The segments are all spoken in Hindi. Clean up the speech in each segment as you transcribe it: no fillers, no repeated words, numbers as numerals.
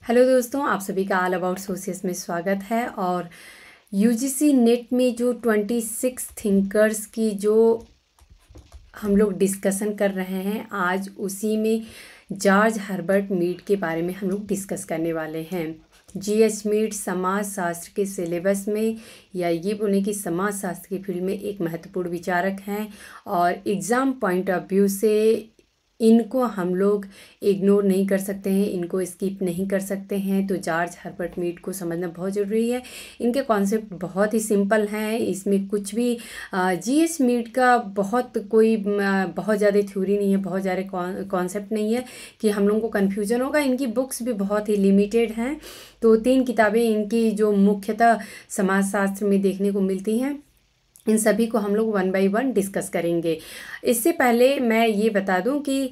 हेलो दोस्तों, आप सभी का ऑल अबाउट सोशियस में स्वागत है। और यूजीसी नेट में जो 26 थिंकर्स की जो हम लोग डिस्कशन कर रहे हैं, आज उसी में जॉर्ज हर्बर्ट मीड के बारे में हम लोग डिस्कस करने वाले हैं। जीएच मीड समाज शास्त्र के सिलेबस में, या ये बोलें कि समाज शास्त्र की फील्ड में एक महत्वपूर्ण विचारक हैं और एग्ज़ाम पॉइंट ऑफ व्यू से इनको हम लोग इग्नोर नहीं कर सकते हैं, इनको स्किप नहीं कर सकते हैं। तो जॉर्ज हर्बर्ट मीड को समझना बहुत ज़रूरी है। इनके कॉन्सेप्ट बहुत ही सिंपल हैं, इसमें कुछ भी जीएस मीड का बहुत ज़्यादा थ्योरी नहीं है, बहुत ज़्यादा कॉन्सेप्ट नहीं है कि हम लोगों को कन्फ्यूजन होगा। इनकी बुक्स भी बहुत ही लिमिटेड हैं। तो 3 किताबें इनकी जो मुख्यतः समाजशास्त्र में देखने को मिलती हैं, इन सभी को हम लोग 1 बाय 1 डिस्कस करेंगे। इससे पहले मैं ये बता दूं कि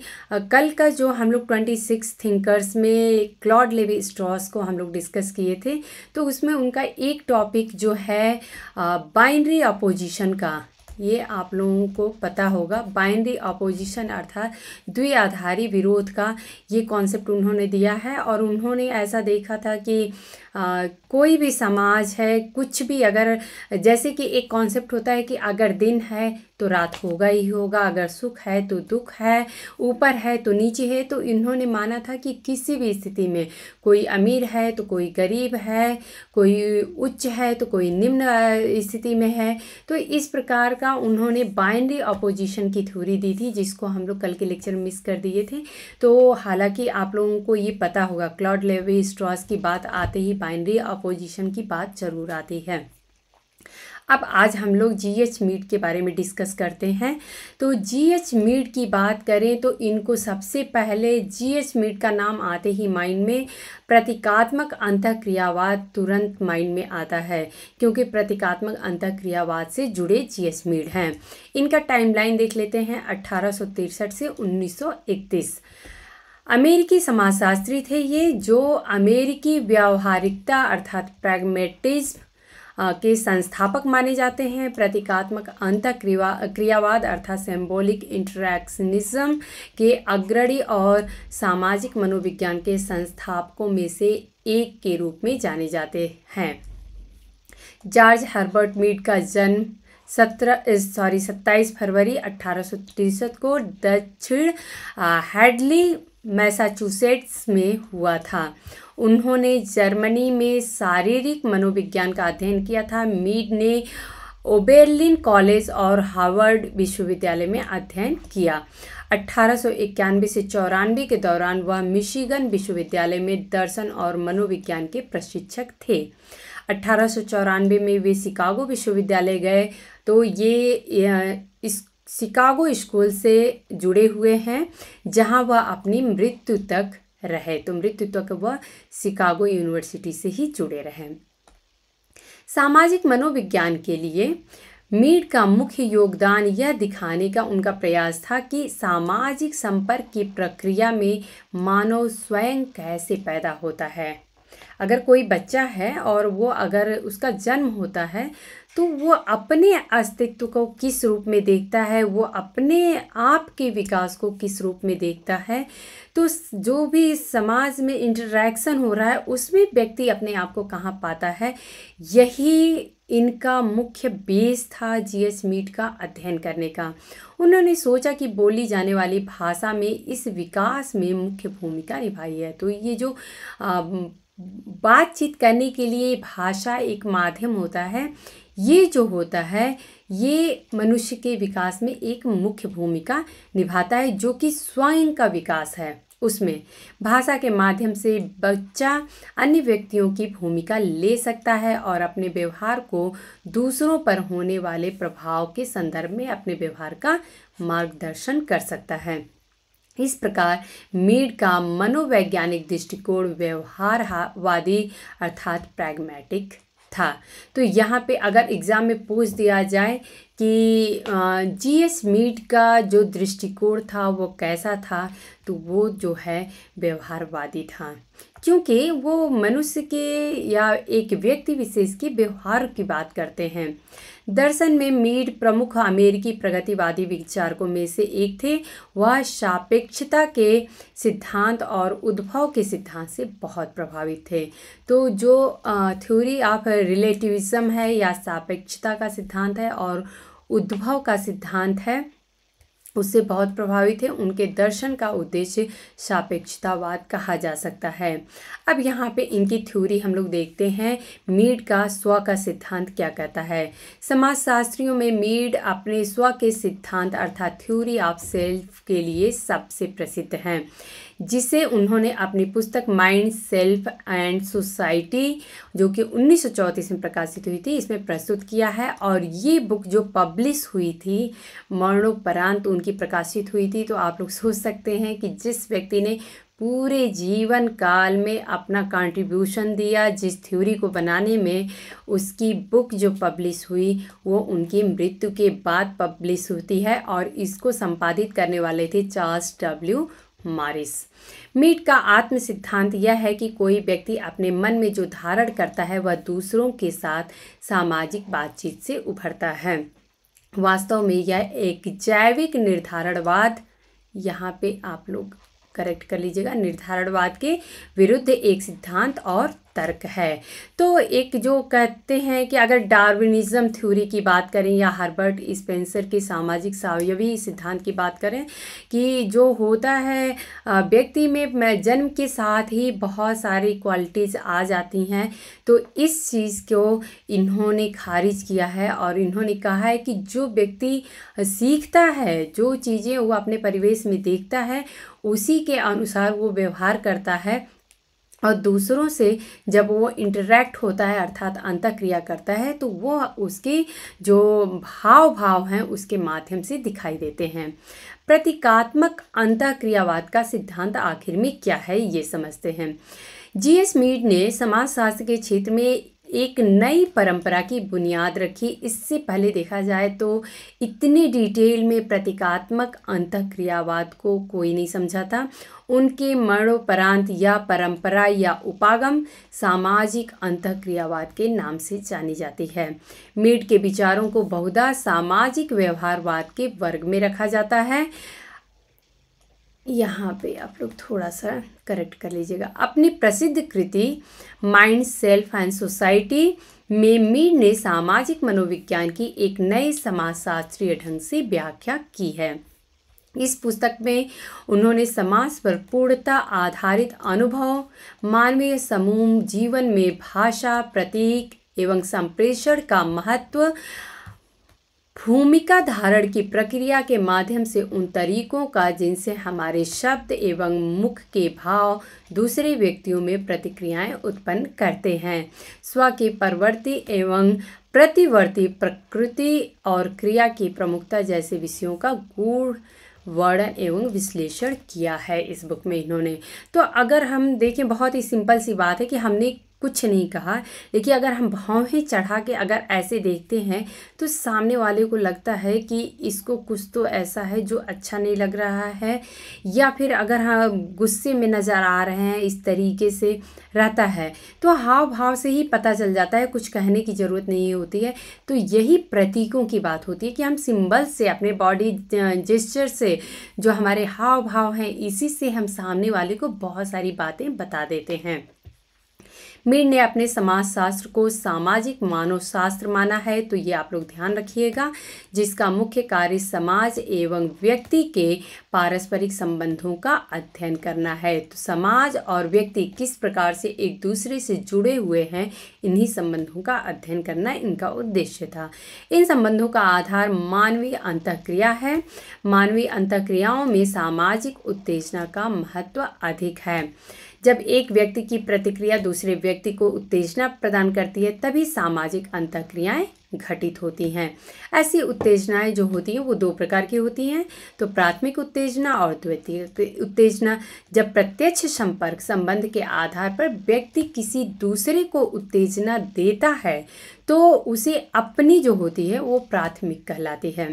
कल का जो हम लोग 26 थिंकर्स में क्लॉड लेवी स्ट्रॉस को हम लोग डिस्कस किए थे, तो उसमें उनका एक टॉपिक जो है बाइनरी अपोजिशन का, ये आप लोगों को पता होगा। बाइनरी अपोजिशन अर्थात द्विआधारी विरोध का ये कॉन्सेप्ट उन्होंने दिया है। और उन्होंने ऐसा देखा था कि कोई भी समाज है, कुछ भी, अगर जैसे कि एक कॉन्सेप्ट होता है कि अगर दिन है तो रात होगा ही होगा, अगर सुख है तो दुख है, ऊपर है तो नीचे है। तो इन्होंने माना था कि किसी भी स्थिति में कोई अमीर है तो कोई गरीब है, कोई उच्च है तो कोई निम्न स्थिति में है। तो इस प्रकार का उन्होंने बाइनरी अपोजिशन की थ्योरी दी थी, जिसको हम लोग कल के लेक्चर में मिस कर दिए थे। तो हालांकि आप लोगों को ये पता होगा, क्लॉड लेवी स्ट्रॉस की बात आते ही बाइनरी अपोजिशन की बात जरूर आती है। अब आज हम लोग जीएच मीड के बारे में डिस्कस करते हैं। तो जीएच मीड की बात करें तो इनको सबसे पहले जीएच मीड का नाम आते ही माइंड में प्रतीकात्मक अंतःक्रियावाद तुरंत माइंड में आता है, क्योंकि प्रतीकात्मक अंतःक्रियावाद से जुड़े जीएच मीड हैं। इनका टाइमलाइन देख लेते हैं, 1863 से 1931। अमेरिकी समाजशास्त्री थे ये, जो अमेरिकी व्यावहारिकता अर्थात प्रैग्मेटिज्म के संस्थापक माने जाते हैं। प्रतीकात्मक अंतःक्रियावाद अर्थात सिंबॉलिक इंटरैक्शनिज्म के अग्रणी और सामाजिक मनोविज्ञान के संस्थापकों में से एक के रूप में जाने जाते हैं। जॉर्ज हर्बर्ट मीड का जन्म 27 फरवरी 1863 को दक्षिण हैडली मैसाचुसेट्स में हुआ था। उन्होंने जर्मनी में शारीरिक मनोविज्ञान का अध्ययन किया था। मीड ने ओबेरलिन कॉलेज और हार्वर्ड विश्वविद्यालय में अध्ययन किया। 1891 से 94 के दौरान वह मिशिगन विश्वविद्यालय में दर्शन और मनोविज्ञान के प्रशिक्षक थे। 1894 में वे शिकागो विश्वविद्यालय गए। तो ये इस शिकागो स्कूल से जुड़े हुए हैं, जहां वह अपनी मृत्यु तक रहे। तो मृत्यु तक वह शिकागो यूनिवर्सिटी से ही जुड़े रहे। सामाजिक मनोविज्ञान के लिए मीड का मुख्य योगदान यह दिखाने का उनका प्रयास था कि सामाजिक संपर्क की प्रक्रिया में मानव स्वयं कैसे पैदा होता है। अगर कोई बच्चा है और वो अगर उसका जन्म होता है, तो वो अपने अस्तित्व को किस रूप में देखता है, वो अपने आप के विकास को किस रूप में देखता है। तो जो भी समाज में इंटरैक्शन हो रहा है, उसमें व्यक्ति अपने आप को कहाँ पाता है, यही इनका मुख्य बेस था जीएच मीड का अध्ययन करने का। उन्होंने सोचा कि बोली जाने वाली भाषा में इस विकास में मुख्य भूमिका निभाई है। तो ये जो बातचीत करने के लिए भाषा एक माध्यम होता है, ये जो होता है, ये मनुष्य के विकास में एक मुख्य भूमिका निभाता है, जो कि स्वयं का विकास है। उसमें भाषा के माध्यम से बच्चा अन्य व्यक्तियों की भूमिका ले सकता है और अपने व्यवहार को दूसरों पर होने वाले प्रभाव के संदर्भ में अपने व्यवहार का मार्गदर्शन कर सकता है। इस प्रकार मीड का मनोवैज्ञानिक दृष्टिकोण व्यवहारवादी अर्थात प्रैग्मेटिक था। तो यहाँ पे अगर एग्ज़ाम में पूछ दिया जाए कि जीएच मीड का जो दृष्टिकोण था वो कैसा था, तो वो जो है व्यवहारवादी था। क्योंकि वो मनुष्य के या एक व्यक्ति विशेष के व्यवहार की बात करते हैं। दर्शन में मीड प्रमुख अमेरिकी प्रगतिवादी विचारकों में से एक थे। वह सापेक्षता के सिद्धांत और उद्भव के सिद्धांत से बहुत प्रभावित थे। तो जो थ्योरी ऑफ रिलेटिविज्म है या सापेक्षता का सिद्धांत है और उद्भव का सिद्धांत है, उससे बहुत प्रभावित है। उनके दर्शन का उद्देश्य सापेक्षतावाद कहा जा सकता है। अब यहाँ पे इनकी थ्योरी हम लोग देखते हैं। मीड का स्व का सिद्धांत क्या कहता है। समाजशास्त्रियों में मीड अपने स्व के सिद्धांत अर्थात थ्योरी ऑफ सेल्फ के लिए सबसे प्रसिद्ध हैं, जिसे उन्होंने अपनी पुस्तक माइंड, सेल्फ एंड सोसाइटी जो कि 1934 में प्रकाशित हुई थी, इसमें प्रस्तुत किया है। और ये बुक जो पब्लिश हुई थी, मरणोपरांत उनकी प्रकाशित हुई थी। तो आप लोग सोच सकते हैं कि जिस व्यक्ति ने पूरे जीवन काल में अपना कंट्रीब्यूशन दिया जिस थ्योरी को बनाने में, उसकी बुक जो पब्लिश हुई वो उनकी मृत्यु के बाद पब्लिश होती है। और इसको संपादित करने वाले थे चार्ल्स डब्ल्यू मॉरिस। मीड का आत्म सिद्धांत यह है कि कोई व्यक्ति अपने मन में जो धारण करता है वह दूसरों के साथ सामाजिक बातचीत से उभरता है। वास्तव में यह एक जैविक निर्धारणवाद, यहाँ पे आप लोग करेक्ट कर लीजिएगा, निर्धारणवाद के विरुद्ध एक सिद्धांत और तर्क है। तो एक जो कहते हैं कि अगर डार्विनिज्म थ्योरी की बात करें या हर्बर्ट स्पेंसर के सामाजिक सावयवी सिद्धांत की बात करें कि जो होता है व्यक्ति में जन्म के साथ ही बहुत सारी क्वालिटीज़ आ जाती हैं, तो इस चीज़ को इन्होंने खारिज किया है। और इन्होंने कहा है कि जो व्यक्ति सीखता है, जो चीज़ें वो अपने परिवेश में देखता है, उसी के अनुसार वो व्यवहार करता है। और दूसरों से जब वो इंटरेक्ट होता है अर्थात अंतःक्रिया करता है, तो वो उसके जो भाव हैं उसके माध्यम से दिखाई देते हैं। प्रतीकात्मक अंतःक्रियावाद का सिद्धांत आखिर में क्या है, ये समझते हैं। जीएस मीड ने समाजशास्त्र के क्षेत्र में एक नई परंपरा की बुनियाद रखी। इससे पहले देखा जाए तो इतने डिटेल में प्रतीकात्मक अंतःक्रियावाद को कोई नहीं समझा था। उनके मरणोपरांत यह परंपरा या उपागम सामाजिक अंतःक्रियावाद के नाम से जानी जाती है। मीड के विचारों को बहुधा सामाजिक व्यवहारवाद के वर्ग में रखा जाता है। यहाँ पे आप लोग थोड़ा सा करेक्ट कर लीजिएगा। अपनी प्रसिद्ध कृति माइंड, सेल्फ एंड सोसाइटी में मीड ने सामाजिक मनोविज्ञान की एक नए समाजशास्त्रीय ढंग से व्याख्या की है। इस पुस्तक में उन्होंने समाज पर पूर्णता आधारित अनुभव, मानवीय समूह जीवन में भाषा, प्रतीक एवं संप्रेषण का महत्व, भूमिका धारण की प्रक्रिया के माध्यम से उन तरीकों का जिनसे हमारे शब्द एवं मुख के भाव दूसरे व्यक्तियों में प्रतिक्रियाएं उत्पन्न करते हैं, स्व के परवर्ती एवं प्रतिवर्ती प्रकृति और क्रिया की प्रमुखता जैसे विषयों का गूढ़ वर्णन एवं विश्लेषण किया है इस बुक में इन्होंने। तो अगर हम देखें, बहुत ही सिंपल सी बात है कि हमने कुछ नहीं कहा, लेकिन अगर हम भाव ही चढ़ा के अगर ऐसे देखते हैं तो सामने वाले को लगता है कि इसको कुछ तो ऐसा है जो अच्छा नहीं लग रहा है, या फिर अगर हम गुस्से में नज़र आ रहे हैं, इस तरीके से रहता है, तो हाव भाव से ही पता चल जाता है, कुछ कहने की ज़रूरत नहीं होती है। तो यही प्रतीकों की बात होती है कि हम सिंबल से, अपने बॉडी जेस्चर से, जो हमारे हाव भाव हैं, इसी से हम सामने वाले को बहुत सारी बातें बता देते हैं। मीड ने अपने समाजशास्त्र को सामाजिक मानवशास्त्र माना है, तो ये आप लोग ध्यान रखिएगा, जिसका मुख्य कार्य समाज एवं व्यक्ति के पारस्परिक संबंधों का अध्ययन करना है। तो समाज और व्यक्ति किस प्रकार से एक दूसरे से जुड़े हुए हैं, इन्हीं संबंधों का अध्ययन करना इनका उद्देश्य था। इन संबंधों का आधार मानवीय अंतःक्रिया है। मानवीय अंतःक्रियाओं में सामाजिक उत्तेजना का महत्व अधिक है। जब एक व्यक्ति की प्रतिक्रिया दूसरे व्यक्ति को उत्तेजना प्रदान करती है, तभी सामाजिक अंतःक्रियाएं घटित होती हैं। ऐसी उत्तेजनाएं जो होती हैं वो दो प्रकार की होती हैं, तो प्राथमिक उत्तेजना और द्वितीयक उत्तेजना। जब प्रत्यक्ष संपर्क संबंध के आधार पर व्यक्ति किसी दूसरे को उत्तेजना देता है, तो उसे अपनी जो होती है वो प्राथमिक कहलाती है।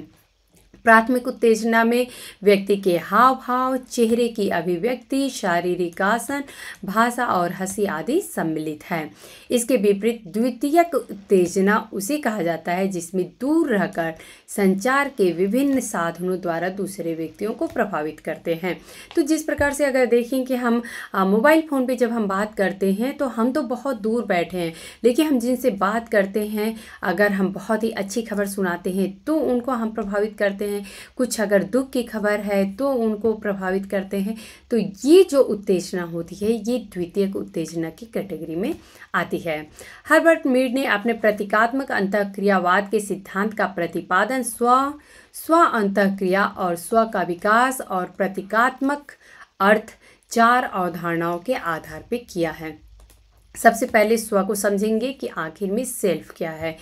प्राथमिक उत्तेजना में व्यक्ति के हाव भाव, चेहरे की अभिव्यक्ति, शारीरिक आसन, भाषा और हंसी आदि सम्मिलित है। इसके विपरीत द्वितीयक उत्तेजना उसे कहा जाता है जिसमें दूर रहकर संचार के विभिन्न साधनों द्वारा दूसरे व्यक्तियों को प्रभावित करते हैं। तो जिस प्रकार से अगर देखें कि हम मोबाइल फ़ोन पे जब हम बात करते हैं तो हम तो बहुत दूर बैठे हैं, लेकिन हम जिनसे बात करते हैं अगर हम बहुत ही अच्छी खबर सुनाते हैं तो उनको हम प्रभावित करते हैं, कुछ अगर दुख की खबर है तो उनको प्रभावित करते हैं। तो ये जो उत्तेजना होती है ये द्वितीयक उत्तेजना की कैटेगरी में आती है। हर्बर्ट मीड ने अपने प्रतीकात्मक अंतःक्रियावाद के सिद्धांत का प्रतिपादन स्व अंतःक्रिया और स्व का विकास और प्रतीकात्मक अर्थ 4 अवधारणाओं के आधार पर किया है। सबसे पहले स्व को समझेंगे कि आखिर में सेल्फ क्या है।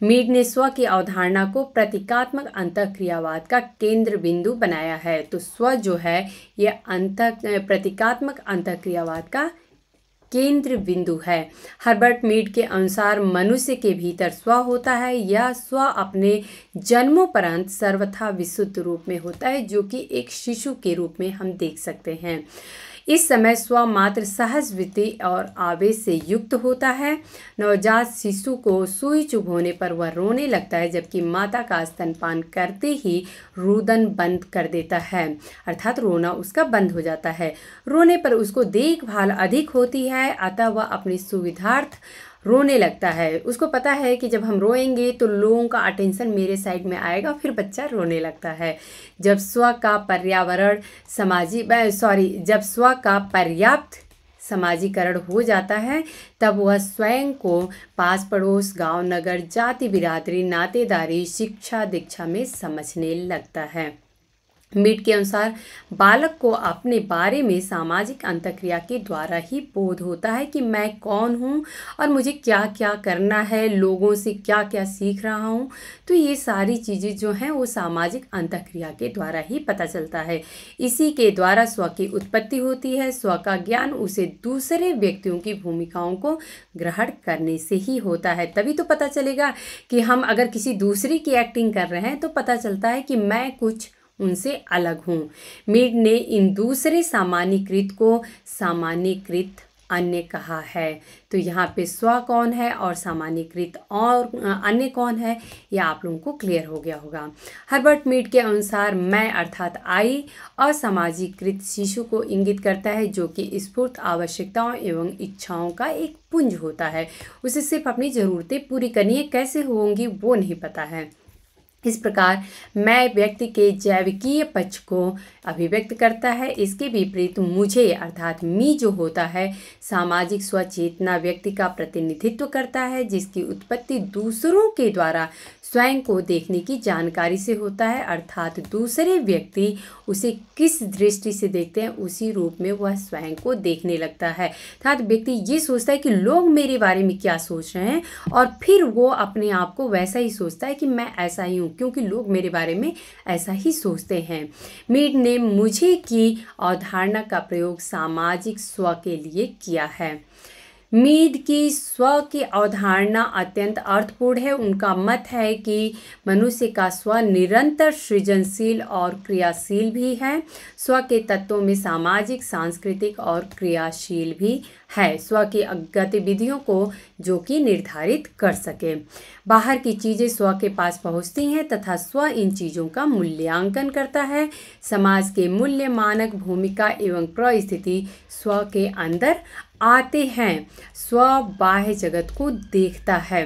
मीड ने स्व की अवधारणा को प्रतीकात्मक अंतःक्रियावाद का केंद्र बिंदु बनाया है। तो स्व जो है यह प्रतीकात्मक अंतःक्रियावाद का केंद्र बिंदु है। हर्बर्ट मीड के अनुसार मनुष्य के भीतर स्व होता है। यह स्व अपने जन्मोपरांत सर्वथा विशुद्ध रूप में होता है, जो कि एक शिशु के रूप में हम देख सकते हैं। इस समय स्व मात्र सहज वृत्ति और आवेश से युक्त होता है। नवजात शिशु को सुई चुभोने पर वह रोने लगता है, जबकि माता का स्तनपान करते ही रुदन बंद कर देता है, अर्थात रोना उसका बंद हो जाता है। रोने पर उसको देखभाल अधिक होती है, अतः वह अपनी सुविधार्थ रोने लगता है। उसको पता है कि जब हम रोएंगे तो लोगों का अटेंशन मेरे साइड में आएगा, फिर बच्चा रोने लगता है। जब स्व का पर्याप्त समाजीकरण हो जाता है तब वह स्वयं को पास पड़ोस, गांव, नगर, जाति, बिरादरी, नातेदारी, शिक्षा, दीक्षा में समझने लगता है। मीड के अनुसार बालक को अपने बारे में सामाजिक अंतःक्रिया के द्वारा ही बोध होता है कि मैं कौन हूँ और मुझे क्या क्या करना है, लोगों से क्या क्या सीख रहा हूँ। तो ये सारी चीज़ें जो हैं वो सामाजिक अंतःक्रिया के द्वारा ही पता चलता है। इसी के द्वारा स्व की उत्पत्ति होती है। स्व का ज्ञान उसे दूसरे व्यक्तियों की भूमिकाओं को ग्रहण करने से ही होता है। तभी तो पता चलेगा कि हम अगर किसी दूसरे की एक्टिंग कर रहे हैं तो पता चलता है कि मैं कुछ उनसे अलग हूँ। मीड ने इन दूसरे सामान्यीकृत को सामान्यीकृत अन्य कहा है। तो यहाँ पे स्व कौन है और सामान्यीकृत और अन्य कौन है, यह आप लोगों को क्लियर हो गया होगा। हर्बर्ट मीड के अनुसार मैं अर्थात आई असामाजीकृत शिशु को इंगित करता है, जो कि स्फूर्त आवश्यकताओं एवं इच्छाओं का एक पुंज होता है। उसे सिर्फ अपनी ज़रूरतें पूरी करनी है, कैसे होंगी वो नहीं पता है। इस प्रकार मैं व्यक्ति के जैविकीय पक्ष को अभिव्यक्त करता है। इसके विपरीत मुझे अर्थात मी जो होता है सामाजिक स्वचेतना व्यक्ति का प्रतिनिधित्व करता है, जिसकी उत्पत्ति दूसरों के द्वारा स्वयं को देखने की जानकारी से होता है, अर्थात दूसरे व्यक्ति उसे किस दृष्टि से देखते हैं उसी रूप में वह स्वयं को देखने लगता है। अर्थात व्यक्ति ये सोचता है कि लोग मेरे बारे में क्या सोच रहे हैं और फिर वो अपने आप को वैसा ही सोचता है कि मैं ऐसा ही हूँ क्योंकि लोग मेरे बारे में ऐसा ही सोचते हैं। मीड ने मुझे की अवधारणा का प्रयोग सामाजिक स्व के लिए किया है। मीड की स्व की अवधारणा अत्यंत अर्थपूर्ण है। उनका मत है कि मनुष्य का स्व निरंतर सृजनशील और क्रियाशील भी है। स्व के तत्वों में सामाजिक, सांस्कृतिक और क्रियाशील भी है। स्व की गतिविधियों को जो कि निर्धारित कर सके। बाहर की चीज़ें स्व के पास पहुंचती हैं तथा स्व इन चीज़ों का मूल्यांकन करता है। समाज के मूल्य, मानक, भूमिका एवं परिस्थिति स्व के अंदर आते हैं। स्व बाह्य जगत को देखता है।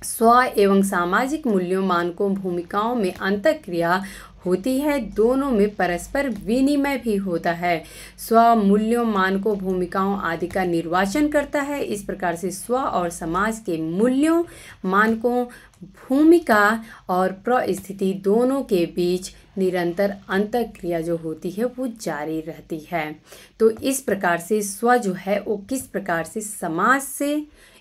स्व एवं सामाजिक मूल्यों, मानकों, भूमिकाओं में अंतःक्रिया होती है। दोनों में परस्पर विनिमय भी होता है। स्व मूल्यों, मानकों, भूमिकाओं आदि का निर्वाचन करता है। इस प्रकार से स्व और समाज के मूल्यों, मानकों, भूमिका और परिस्थिति दोनों के बीच निरंतर अंतःक्रिया जो होती है वो जारी रहती है। तो इस प्रकार से स्व जो है वो किस प्रकार से समाज से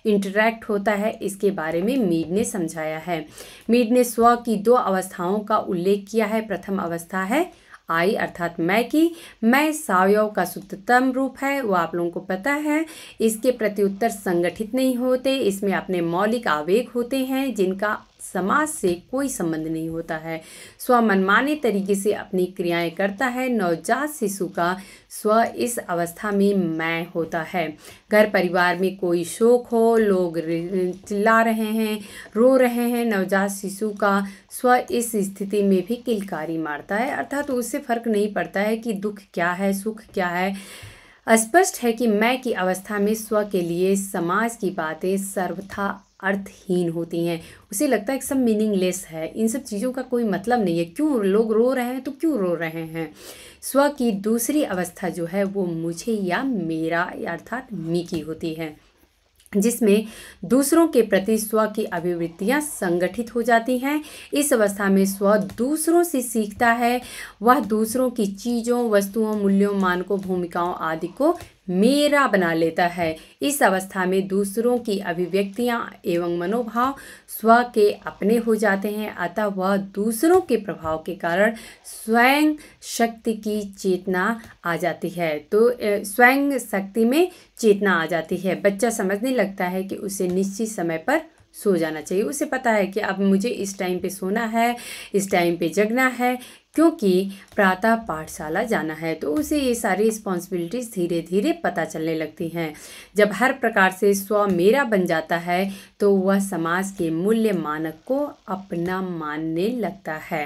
इंटरैक्ट होता है इसके बारे में मीड ने समझाया है। मीड ने स्व की 2 अवस्थाओं का उल्लेख किया है। प्रथम अवस्था है आई अर्थात मैं की। मैं सावयव का शुद्धतम रूप है, वो आप लोगों को पता है। इसके प्रत्युत्तर संगठित नहीं होते, इसमें अपने मौलिक आवेग होते हैं जिनका समाज से कोई संबंध नहीं होता है। स्व मनमाने तरीके से अपनी क्रियाएं करता है। नवजात शिशु का स्व इस अवस्था में मैं होता है। घर परिवार में कोई शोक हो, लोग चिल्ला रहे हैं, रो रहे हैं, नवजात शिशु का स्व इस स्थिति में भी किलकारी मारता है, अर्थात उससे फर्क नहीं पड़ता है कि दुख क्या है, सुख क्या है। स्पष्ट है कि मैं की अवस्था में स्व के लिए समाज की बातें सर्वथा अर्थहीन होती हैं। उसे लगता है कि सब मीनिंगलेस है, इन सब चीज़ों का कोई मतलब नहीं है। क्यों लोग रो रहे हैं तो क्यों रो रहे हैं। स्व की दूसरी अवस्था जो है वो मुझे या मेरा अर्थात मी की होती है, जिसमें दूसरों के प्रति स्व की अभिवृत्तियां संगठित हो जाती हैं। इस अवस्था में स्व दूसरों से सीखता है। वह दूसरों की चीज़ों, वस्तुओं, मूल्यों, मानकों, भूमिकाओं आदि को मेरा बना लेता है। इस अवस्था में दूसरों की अभिव्यक्तियां एवं मनोभाव स्व के अपने हो जाते हैं, अतः वह दूसरों के प्रभाव के कारण स्वयं शक्ति की चेतना आ जाती है। तो स्वयं शक्ति में चेतना आ जाती है। बच्चा समझने लगता है कि उसे निश्चित समय पर सो जाना चाहिए। उसे पता है कि अब मुझे इस टाइम पे सोना है, इस टाइम पे जगना है, क्योंकि प्रातः पाठशाला जाना है। तो उसे ये सारी रिस्पॉन्सिबिलिटीज़ धीरे धीरे पता चलने लगती हैं। जब हर प्रकार से स्व मेरा बन जाता है तो वह समाज के मूल्य मानक को अपना मानने लगता है।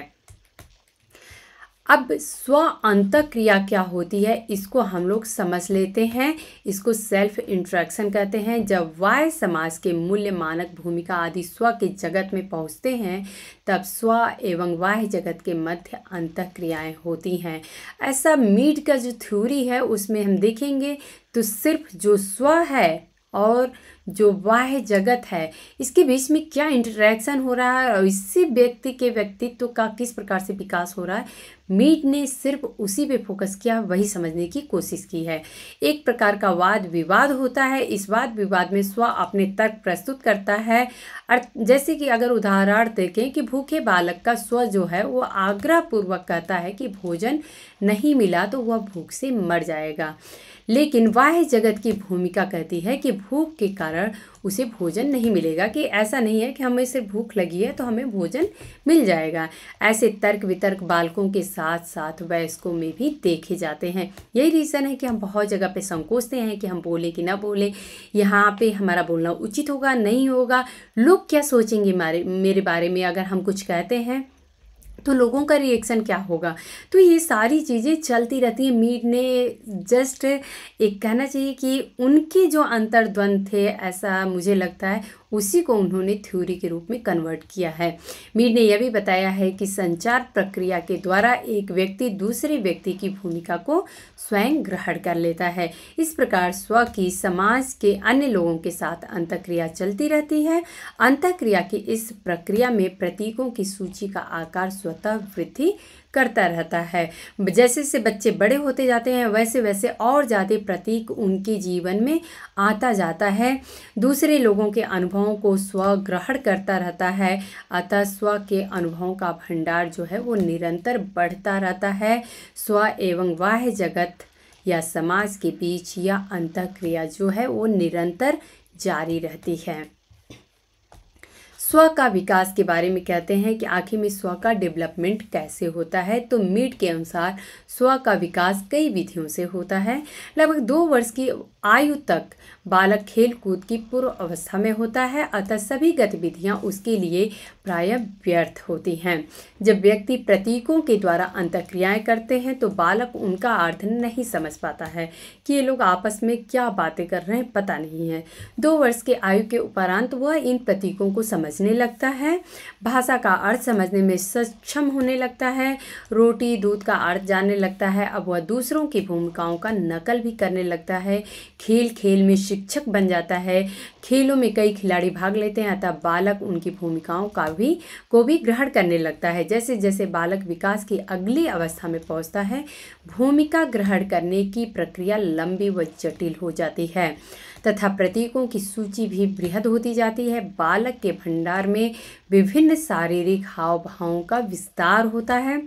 अब स्व अंतःक्रिया क्या होती है इसको हम लोग समझ लेते हैं। इसको सेल्फ इंट्रैक्शन कहते हैं। जब वाह्य समाज के मूल्य, मानक, भूमिका आदि स्व के जगत में पहुंचते हैं तब स्व एवं बाह्य जगत के मध्य अंतःक्रियाएं होती हैं। ऐसा मीड का जो थ्योरी है उसमें हम देखेंगे तो सिर्फ जो स्व है और जो बाह्य जगत है इसके बीच में क्या इंटरेक्शन हो रहा है और इससे व्यक्ति के व्यक्तित्व का किस प्रकार से विकास हो रहा है, मीड ने सिर्फ उसी पे फोकस किया, वही समझने की कोशिश की है। एक प्रकार का वाद विवाद होता है। इस वाद विवाद में स्व अपने तर्क प्रस्तुत करता है। जैसे कि अगर उदाहरण देखें कि भूखे बालक का स्व जो है वो आग्रह पूर्वक कहता है कि भोजन नहीं मिला तो वह भूख से मर जाएगा, लेकिन बाह्य जगत की भूमिका कहती है कि भूख के कारण उसे भोजन नहीं मिलेगा, कि ऐसा नहीं है कि हमें सिर्फ भूख लगी है तो हमें भोजन मिल जाएगा। ऐसे तर्क वितर्क बालकों के साथ साथ वयस्कों में भी देखे जाते हैं। यही रीज़न है कि हम बहुत जगह पे संकोचते हैं कि हम बोले कि ना बोले, यहाँ पे हमारा बोलना उचित होगा नहीं होगा, लोग क्या सोचेंगे मेरे बारे में, अगर हम कुछ कहते हैं तो लोगों का रिएक्शन क्या होगा। तो ये सारी चीज़ें चलती रहती हैं। मीड ने जस्ट एक कहना चाहिए कि उनके जो अंतर्द्वंद थे, ऐसा मुझे लगता है, उसी को उन्होंने थ्योरी के रूप में कन्वर्ट किया है। मीड ने यह भी बताया है कि संचार प्रक्रिया के द्वारा एक व्यक्ति दूसरे व्यक्ति की भूमिका को स्वयं ग्रहण कर लेता है। इस प्रकार स्व की समाज के अन्य लोगों के साथ अंतःक्रिया चलती रहती है। अंतःक्रिया की इस प्रक्रिया में प्रतीकों की सूची का आकार स्वतः वृद्धि करता रहता है। जैसे जैसे बच्चे बड़े होते जाते हैं वैसे वैसे और ज़्यादा प्रतीक उनके जीवन में आता जाता है। दूसरे लोगों के अनुभवों को स्व ग्रहण करता रहता है, अतः स्व के अनुभवों का भंडार जो है वो निरंतर बढ़ता रहता है। स्व एवं बाह्य जगत या समाज के बीच यह अंतःक्रिया जो है वो निरंतर जारी रहती है। स्व का विकास के बारे में कहते हैं कि आखिर में स्व का डेवलपमेंट कैसे होता है। तो मीड के अनुसार स्व का विकास कई विधियों से होता है। लगभग 2 वर्ष की आयु तक बालक खेल कूद की पूर्व अवस्था में होता है, अतः सभी गतिविधियां उसके लिए प्रायः व्यर्थ होती हैं। जब व्यक्ति प्रतीकों के द्वारा अंतःक्रियाएं करते हैं तो बालक उनका अर्थ नहीं समझ पाता है कि ये लोग आपस में क्या बातें कर रहे हैं, पता नहीं है। 2 वर्ष के आयु के उपरांत वह इन प्रतीकों को समझने लगता है, भाषा का अर्थ समझने में सक्षम होने लगता है, रोटी दूध का अर्थ जानने लगता है। अब वह दूसरों की भूमिकाओं का नकल भी करने लगता है। खेल खेल में शिक्षक बन जाता है। खेलों में कई खिलाड़ी भाग लेते हैं, अतः बालक उनकी भूमिकाओं को भी ग्रहण करने लगता है। जैसे जैसे बालक विकास की अगली अवस्था में पहुंचता है, भूमिका ग्रहण करने की प्रक्रिया लंबी व जटिल हो जाती है तथा प्रतीकों की सूची भी बृहद होती जाती है। बालक के भंडार में विभिन्न शारीरिक हाव भावों का विस्तार होता है।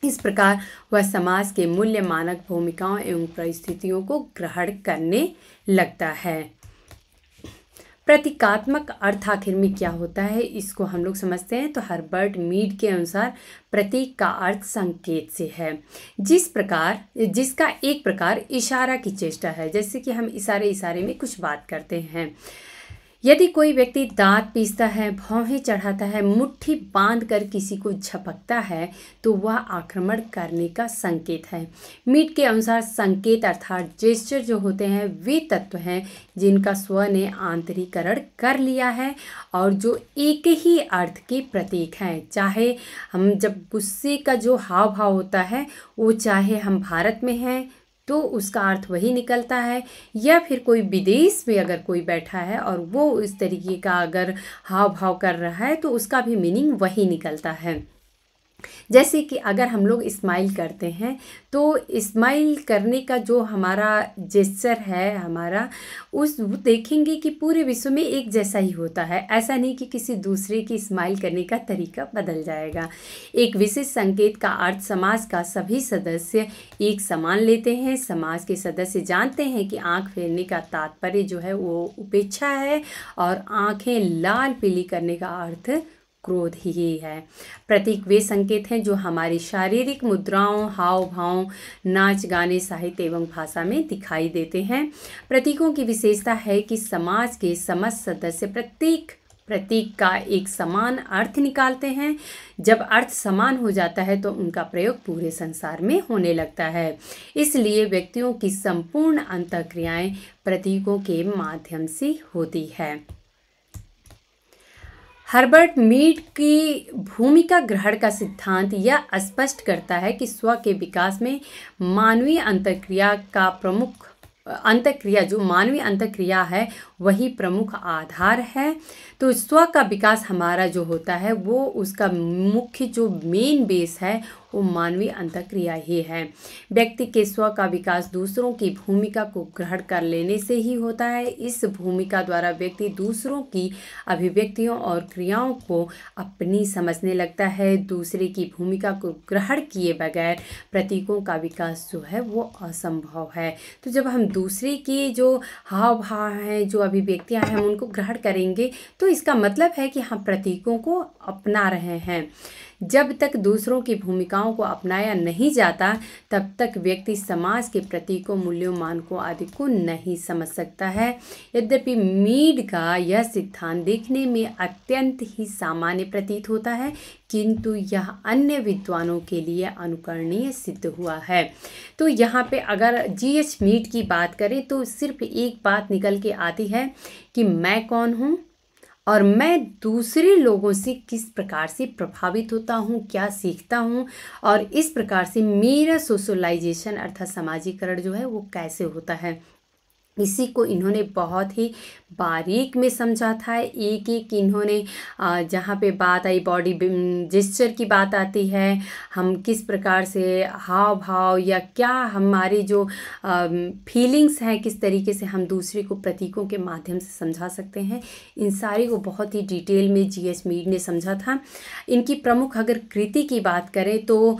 इस प्रकार वह समाज के मूल्य, मानक, भूमिकाओं एवं परिस्थितियों को ग्रहण करने लगता है। प्रतीकात्मक अर्थ आखिर में क्या होता है, इसको हम लोग समझते हैं। तो हर्बर्ट मीड के अनुसार प्रतीक का अर्थ संकेत से है, जिसका एक प्रकार इशारा की चेष्टा है। जैसे कि हम इशारे में कुछ बात करते हैं। यदि कोई व्यक्ति दांत पीसता है, भौहें चढ़ाता है, मुट्ठी बांध कर किसी को झपकता है, तो वह आक्रमण करने का संकेत है। मीड के अनुसार संकेत अर्थात जेस्चर जो होते हैं वे तत्व हैं जिनका स्व ने आंतरिकरण कर लिया है और जो एक ही अर्थ के प्रतीक हैं। चाहे हम जब गुस्से का जो हाव भाव होता है वो चाहे हम भारत में हैं तो उसका अर्थ वही निकलता है, या फिर कोई विदेश में अगर कोई बैठा है और वो इस तरीके का अगर हाव भाव कर रहा है तो उसका भी मीनिंग वही निकलता है। जैसे कि अगर हम लोग स्माइल करते हैं तो स्माइल करने का जो हमारा जेस्चर है हमारा, उस देखेंगे कि पूरे विश्व में एक जैसा ही होता है। ऐसा नहीं कि किसी दूसरे की स्माइल करने का तरीका बदल जाएगा। एक विशेष संकेत का अर्थ समाज का सभी सदस्य एक समान लेते हैं। समाज के सदस्य जानते हैं कि आंख फेरने का तात्पर्य जो है वो उपेक्षा है और आंखें लाल पीली करने का अर्थ क्रोध ही है। प्रतीक वे संकेत हैं जो हमारी शारीरिक मुद्राओं, हाव भाव, नाच गाने, साहित्य एवं भाषा में दिखाई देते हैं। प्रतीकों की विशेषता है कि समाज के समस्त सदस्य प्रतीक का एक समान अर्थ निकालते हैं। जब अर्थ समान हो जाता है तो उनका प्रयोग पूरे संसार में होने लगता है। इसलिए व्यक्तियों की संपूर्ण अंतःक्रियाएं प्रतीकों के माध्यम से होती है। हर्बर्ट मीड की भूमिका ग्रहण का सिद्धांत यह स्पष्ट करता है कि स्व के विकास में मानवीय अंतःक्रिया है वही प्रमुख आधार है। तो स्व का विकास हमारा जो होता है वो उसका मुख्य जो मेन बेस है वो मानवीय अंतःक्रिया ही है। व्यक्ति के स्व का विकास दूसरों की भूमिका को ग्रहण कर लेने से ही होता है। इस भूमिका द्वारा व्यक्ति दूसरों की अभिव्यक्तियों और क्रियाओं को अपनी समझने लगता है। दूसरे की भूमिका को ग्रहण किए बगैर प्रतीकों का विकास जो है वो असंभव है। तो जब हम दूसरे की जो हाव भाव हैं, जो अभिव्यक्तियां हैं, हम उनको ग्रहण करेंगे तो इसका मतलब है कि हम प्रतीकों को अपना रहे हैं। जब तक दूसरों की भूमिकाओं को अपनाया नहीं जाता तब तक व्यक्ति समाज के प्रतीकों, मूल्यों, मानकों आदि को नहीं समझ सकता है। यद्यपि मीड का यह सिद्धांत देखने में अत्यंत ही सामान्य प्रतीत होता है, किंतु यह अन्य विद्वानों के लिए अनुकरणीय सिद्ध हुआ है। तो यहाँ पे अगर GH मीड की बात करें तो सिर्फ एक बात निकल के आती है कि मैं कौन हूँ और मैं दूसरे लोगों से किस प्रकार से प्रभावित होता हूँ, क्या सीखता हूँ और इस प्रकार से मेरा सोशलाइजेशन अर्थात सामाजिकरण जो है वो कैसे होता है। इसी को इन्होंने बहुत ही बारीक में समझा था। एक इन्होंने जहाँ पे बात आई बॉडी जेस्चर की बात आती है, हम किस प्रकार से हाव भाव या क्या हमारी जो फीलिंग्स हैं किस तरीके से हम दूसरे को प्रतीकों के माध्यम से समझा सकते हैं, इन सारी को बहुत ही डिटेल में GH मीड ने समझा था। इनकी प्रमुख अगर कृति की बात करें तो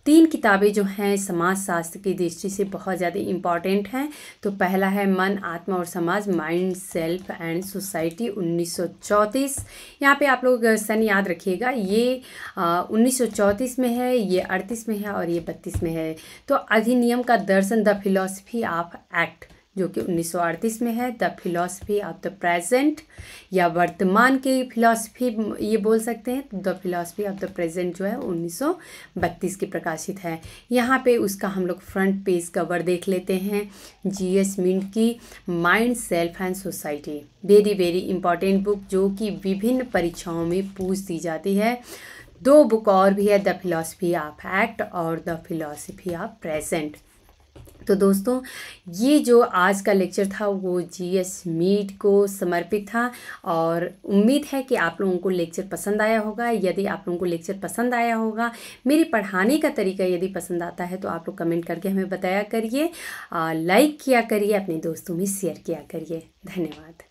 3 किताबें जो हैं समाजशास्त्र की दृष्टि से बहुत ज़्यादा इम्पॉर्टेंट हैं। तो पहला है मन, आत्मा और समाज, माइंड, सेल्फ एंड सोसाइटी 1934। यहाँ पे आप लोग सन याद रखिएगा, ये 1934 में है, ये 38 में है और ये 32 में है। तो अधिनियम का दर्शन द फिलॉसफी ऑफ एक्ट जो कि 1938 में है। The philosophy of the present या वर्तमान की फिलॉसफी ये बोल सकते हैं। The philosophy of the present जो है 1932 की प्रकाशित है। यहाँ पे उसका हम लोग फ्रंट पेज कवर देख लेते हैं। GH मीड की mind, self and society, very very important book जो कि विभिन्न परीक्षाओं में पूछ दी जाती है। 2 बुक और भी है, द फिलॉसफी ऑफ एक्ट और द फिलॉसफी ऑफ प्रेजेंट। तो दोस्तों ये जो आज का लेक्चर था वो GH मीड को समर्पित था और उम्मीद है कि आप लोगों को लेक्चर पसंद आया होगा। यदि आप लोगों को लेक्चर पसंद आया होगा, मेरी पढ़ाने का तरीका यदि पसंद आता है तो आप लोग कमेंट करके हमें बताया करिए, लाइक किया करिए, अपने दोस्तों में शेयर किया करिए। धन्यवाद।